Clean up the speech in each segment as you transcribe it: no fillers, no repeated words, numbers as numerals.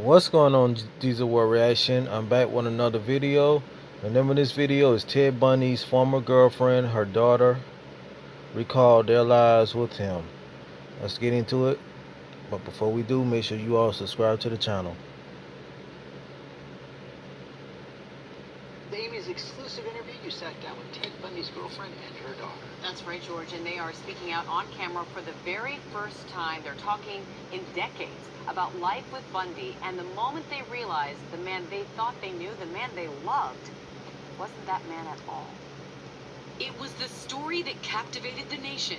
What's going on, Diesel War Reaction? I'm back with another video. The name of this video is Ted Bundy's former girlfriend, her daughter, recalled their lives with him. Let's get into it. But before we do, make sure you all subscribe to the channel. Amy's exclusive interview, you sat down with Ted Bundy's girlfriend and her daughter. That's right, George, and they are speaking out on camera for the very first time. They're talking in decades about life with Bundy, and the moment they realized the man they thought they knew, the man they loved, wasn't that man at all. It was the story that captivated the nation.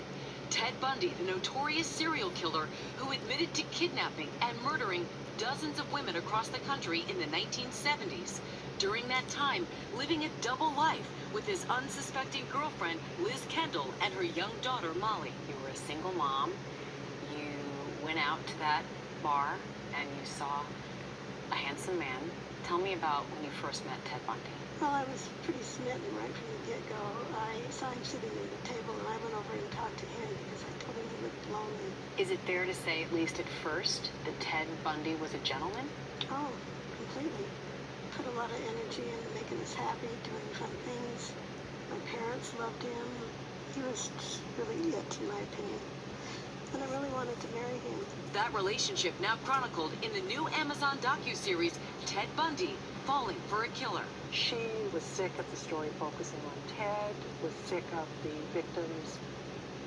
Ted Bundy, the notorious serial killer who admitted to kidnapping and murdering dozens of women across the country in the 1970s. During that time, living a double life with his unsuspecting girlfriend, Liz Kendall, and her young daughter, Molly. You were a single mom. You went out to that bar, and you saw a handsome man. Tell me about when you first met Ted Bundy. Well, I was pretty smitten right from the get-go. I saw him sitting at the table, and I went over and talked to him because I told him he looked lonely. Is it fair to say, at least at first, that Ted Bundy was a gentleman? Oh, completely. Put a lot of energy into making us happy, doing fun things. My parents loved him. He was just really it, in my opinion. And I really wanted to marry him. That relationship now chronicled in the new Amazon docuseries, Ted Bundy, Falling for a Killer. She was sick of the story focusing on Ted, was sick of the victims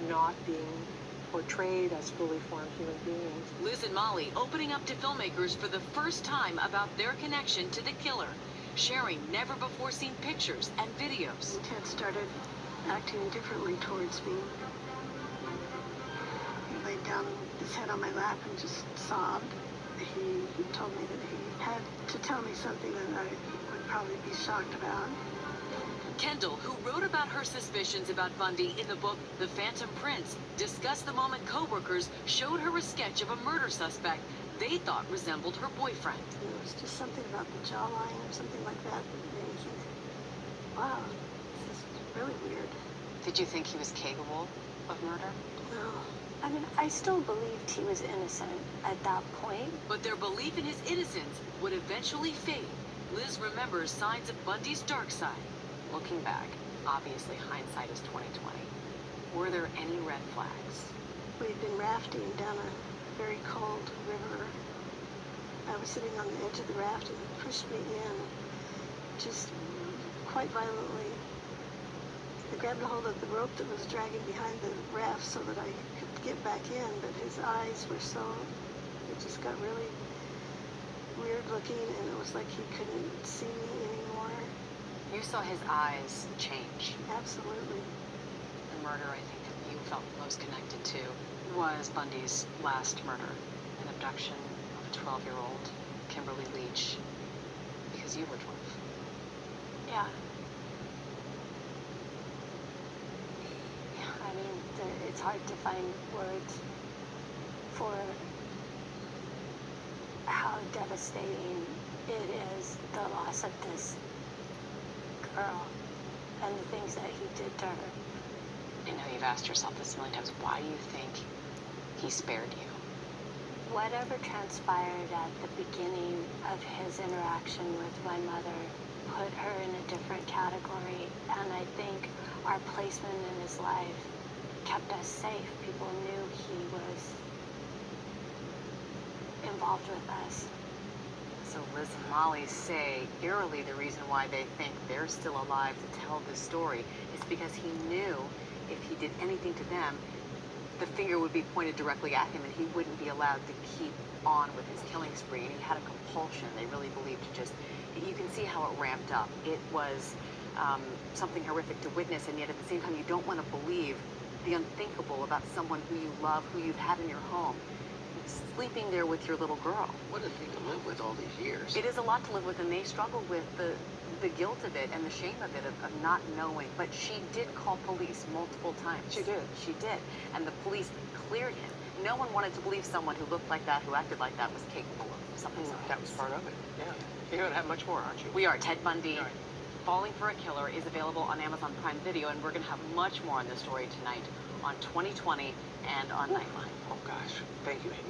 not being portrayed as fully formed human beings. Liz and Molly opening up to filmmakers for the first time about their connection to the killer, sharing never-before-seen pictures and videos. Ted started acting differently towards me. He laid down his head on my lap and just sobbed. He told me that he had to tell me something that I would probably be shocked about. Kendall, who wrote about her suspicions about Bundy in the book The Phantom Prince, discussed the moment co-workers showed her a sketch of a murder suspect they thought resembled her boyfriend. It was just something about the jawline or something like that made me think, wow, this is really weird. Did you think he was capable of murder? No. I mean, I still believed he was innocent at that point. But their belief in his innocence would eventually fade. Liz remembers signs of Bundy's dark side. Looking back, obviously hindsight is 2020. Were there any red flags? We'd been rafting down a very cold river. I was sitting on the edge of the raft and he pushed me in, just quite violently. I grabbed a hold of the rope that was dragging behind the raft so that I could get back in, but his eyes were so, it just got really weird looking, and it was like he couldn't see me anymore. You saw his eyes change. Absolutely. The murder I think that you felt most connected to was Bundy's last murder, an abduction of a 12-year-old, Kimberly Leach, because you were 12. Yeah. I mean, it's hard to find words for how devastating it is, the loss of this girl and the things that he did to her. I know you've asked yourself this a million times. Why do you think he spared you? Whatever transpired at the beginning of his interaction with my mother put her in a different category, and I think our placement in his life kept us safe. People knew he was involved with us. So Liz and Molly say, eerily, the reason why they think they're still alive to tell this story is because he knew if he did anything to them, the finger would be pointed directly at him and he wouldn't be allowed to keep on with his killing spree. And he had a compulsion, they really believed, to just, you can see how it ramped up. It was something horrific to witness, and yet at the same time you don't want to believe the unthinkable about someone who you love, who you've had in your home, sleeping there with your little girl. What a thing to live with all these years. It is a lot to live with, and they struggled with the guilt of it and the shame of it, of not knowing. But she did call police multiple times. She did. She did. And the police cleared him. No one wanted to believe someone who looked like that, who acted like that, was capable of something so That was part of it, yeah. You're going to have much more, aren't you? We are. Ted Bundy, Right. Falling for a Killer, is available on Amazon Prime Video, and we're going to have much more on this story tonight on 2020 and on Nightline. Oh, gosh. Thank you, Amy.